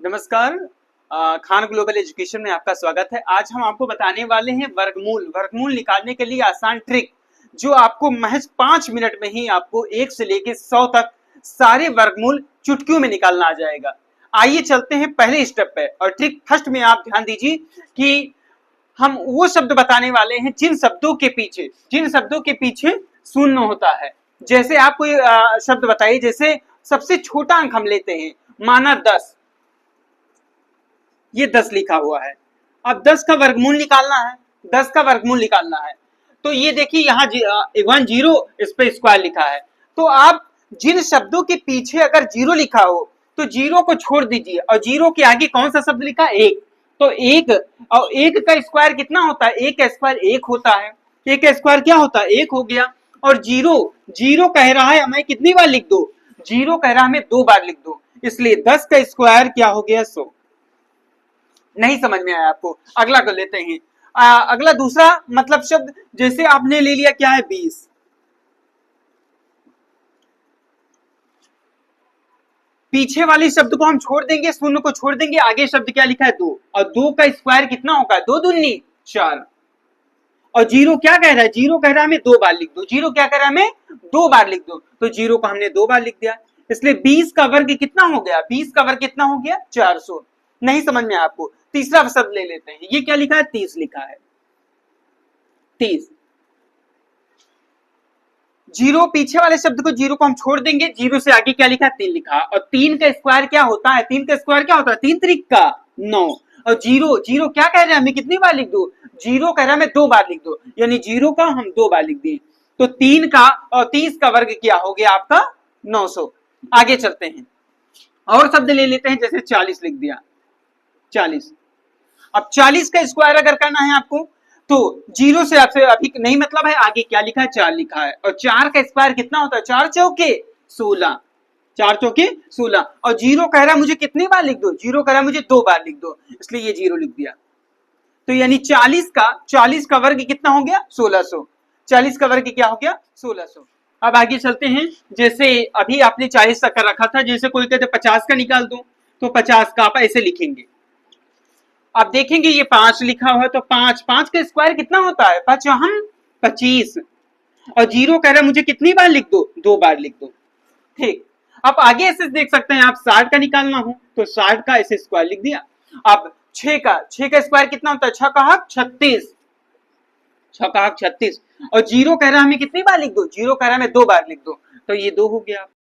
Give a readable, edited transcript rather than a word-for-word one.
नमस्कार। Khan global education में आपका स्वागत है। आज हम आपको बताने वाले हैं वर्गमूल निकालने के लिए आसान ट्रिक, जो आपको महज 5 मिनट में ही आपको 1 से लेकर 100 तक सारे वर्गमूल चुटकियों में निकालना आ जाएगा। आइए चलते हैं पहले स्टेप पे। और ट्रिक फर्स्ट में आप ध्यान दीजिए कि हम वो शब्द बताने वाले हैं जिन शब्दों के पीछे शून्य होता है। जैसे आप कोई शब्द बताइए, जैसे सबसे छोटा अंक हम लेते हैं, माना 10। ये 10 लिखा हुआ है। अब 10 का वर्गमूल निकालना है। 10 का वर्गमूल निकालना है तो ये देखिए यहाँ 1 0 इस पे स्क्वायर लिखा है। तो आप जिन शब्दों के पीछे अगर 0 लिखा हो तो 0 को छोड़ दीजिए और 0 के आगे कौन सा शब्द लिखा? 1। तो 1 और 1 का स्क्वायर कितना होता है? 1 का स्क्वायर 1 होता है। 1 का स्क्वायर क्या होता है? 1 हो गया। और 0 कह रहा है हमें कितनी बार लिख दो? 0 कह रहा है हमें 2 बार लिख दो, इसलिए 10 का स्क्वायर क्या हो गया? 100। नहीं समझ में आया आपको? अगला कर लेते हैं। अगला दूसरा मतलब शब्द, जैसे आपने ले लिया क्या है? 20। पीछे वाले शब्द को हम छोड़ देंगे, शून्य को छोड़ देंगे, आगे शब्द क्या लिखा है? 2। और 2 का स्क्वायर कितना होगा? 2 दूनी 4। और 0 क्या कह रहा है? 0 कह रहा है हमें 2 बार लिख दो। 0 क्या कह रहा है? हमें 2 बार लिख दो। तो 0 को हमने 2 बार लिख दिया, इसलिए 20 का वर्ग कितना हो गया? 20 का वर्ग कितना हो गया? 400। नहीं समझ में आपको? तीसरा शब्द ले लेते हैं। ये क्या लिखा है? 30 लिखा है। 30। 0 पीछे वाले शब्द को 0 को हम छोड़ देंगे, 0 से आगे क्या लिखा है? 3 लिखा। और 3 का स्क्वायर क्या होता है? 3 का स्क्वायर क्या होता है? 3 त्रिक का 9। और 0 क्या कह रहे हैं हमें? कितनी बार लिख दो? 0 कह रहा है हमें 2 बार लिख दो, यानी 0 का हम 2 बार लिख दिए। तो 3 का और 30 का वर्ग क्या हो गया आपका? 900। आगे चलते हैं और शब्द ले लेते हैं, जैसे 40 लिख दिया। 40। अब 40 का स्क्वायर अगर करना है आपको तो 0 से आपसे अभी नहीं मतलब है, आगे क्या लिखा है? 4 लिखा है। और 4 का स्क्वायर कितना होता है? 4 चौके 16। 4 चौके 16। और 0 कह रहा है मुझे कितनी बार लिख दो? 0 कह रहा है मुझे 2 बार लिख दो, इसलिए ये 0 लिख दिया। तो यानी 40 का वर्ग कितना हो गया? 1600। 40 का वर्ग क्या हो गया? 1600। अब आगे चलते हैं। जैसे अभी आपने 40 तक का रखा था, जैसे कोई कहते 50 का निकाल दो, तो 50 का आप ऐसे लिखेंगे। आप देखेंगे ये 5 लिखा हुआ है, तो 5 का स्क्वायर कितना होता है? 5 हम 25। और 0 कह रहा है मुझे कितनी बार लिख दो? 2 बार लिख दो। ठीक। अब आगे ऐसे देख सकते हैं आप, 60 का निकालना हो तो 60 का ऐसे स्क्वायर लिख दिया। अब 6 का स्क्वायर कितना होता है? 6 का हक 36। 6 का हक 36। और 0 कह रहा है हमें कितनी बार लिख दो? 0 कह रहा है हमें 2 बार लिख दो, तो ये 2 हो गया।